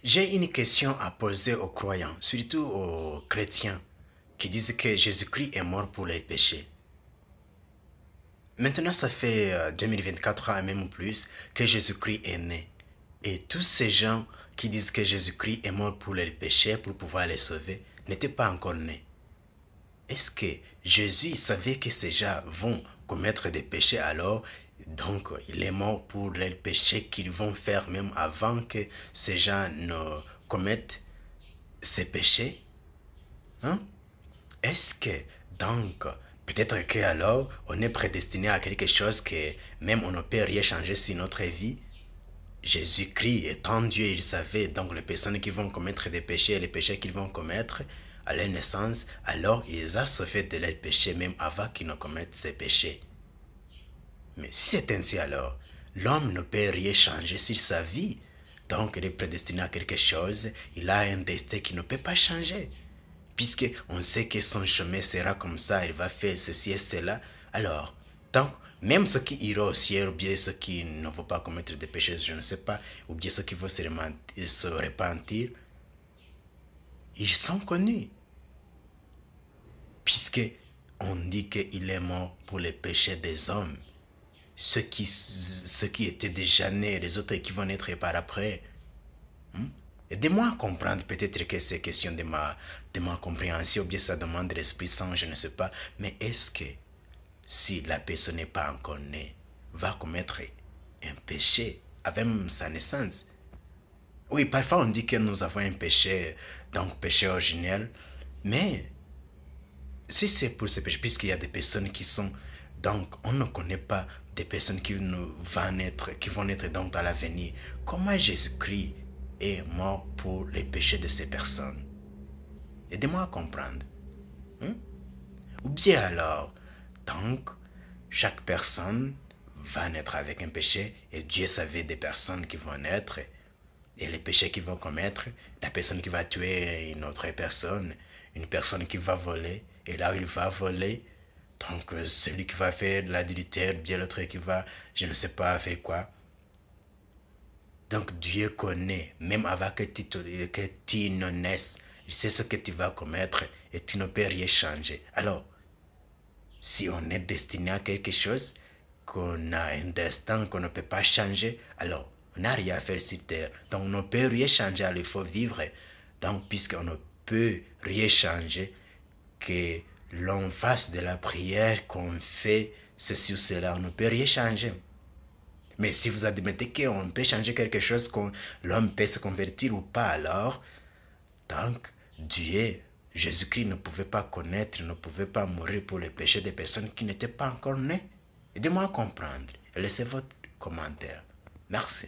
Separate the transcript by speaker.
Speaker 1: J'ai une question à poser aux croyants, surtout aux chrétiens, qui disent que Jésus-Christ est mort pour les péchés. Maintenant, ça fait 2024 ans et même plus que Jésus-Christ est né. Et tous ces gens qui disent que Jésus-Christ est mort pour les péchés, pour pouvoir les sauver, n'étaient pas encore nés. Est-ce que Jésus savait que ces gens vont commettre des péchés alors? Donc, il est mort pour les péchés qu'ils vont faire même avant que ces gens ne commettent ces péchés? Hein? Est-ce que, donc, peut-être que alors, on est prédestiné à quelque chose que même on ne peut rien changer sur notre vie? Jésus-Christ étant Dieu, il savait donc les personnes qui vont commettre des péchés et les péchés qu'ils vont commettre à leur naissance, alors il les a sauvés de leurs péchés même avant qu'ils ne commettent ces péchés. Mais si c'est ainsi alors, l'homme ne peut rien changer sur sa vie. Donc il est prédestiné à quelque chose, il a un destin qui ne peut pas changer. Puisqu'on sait que son chemin sera comme ça, il va faire ceci et cela. Alors, donc, même ceux qui iront au ciel, ou bien ceux qui ne vont pas commettre des péchés, je ne sais pas, ou bien ceux qui vont se repentir, ils sont connus. Puisque on dit qu'il est mort pour les péchés des hommes. Ceux qui étaient déjà nés, les autres qui vont naître par après. Aidez-moi à comprendre, peut-être que c'est question de ma compréhension, ou bien ça demande de l'Esprit Saint, je ne sais pas. Mais est-ce que si la personne n'est pas encore née, va commettre un péché avec même sa naissance? Oui, parfois on dit que nous avons un péché, donc péché originel, mais si c'est pour ce péché, puisqu'il y a des personnes qui sont, donc on ne connaît pas des personnes qui vont naître donc dans l'avenir, comment Jésus-Christ est mort pour les péchés de ces personnes? Aidez-moi à comprendre. Ou bien alors, donc, chaque personne va naître avec un péché et Dieu savait des personnes qui vont naître et les péchés qu'ils vont commettre, la personne qui va tuer une autre personne, une personne qui va voler, et là où il va voler, donc celui qui va faire de l'adultère, bien l'autre qui va, je ne sais pas, faire quoi. Donc Dieu connaît, même avant que tu ne naisses, il sait ce que tu vas commettre et tu ne peux rien changer. Alors, si on est destiné à quelque chose, qu'on a un destin qu'on ne peut pas changer, alors on n'a rien à faire sur terre. Donc on ne peut rien changer, alors il faut vivre. Donc puisqu'on ne peut rien changer, que l'on fasse de la prière, qu'on fait ceci ou cela, on ne peut rien changer. Mais si vous admettez qu'on peut changer quelque chose, que l'homme peut se convertir ou pas, alors, donc, Dieu, Jésus-Christ ne pouvait pas connaître, ne pouvait pas mourir pour les péchés des personnes qui n'étaient pas encore nées. Aidez-moi à comprendre et laissez votre commentaire. Merci.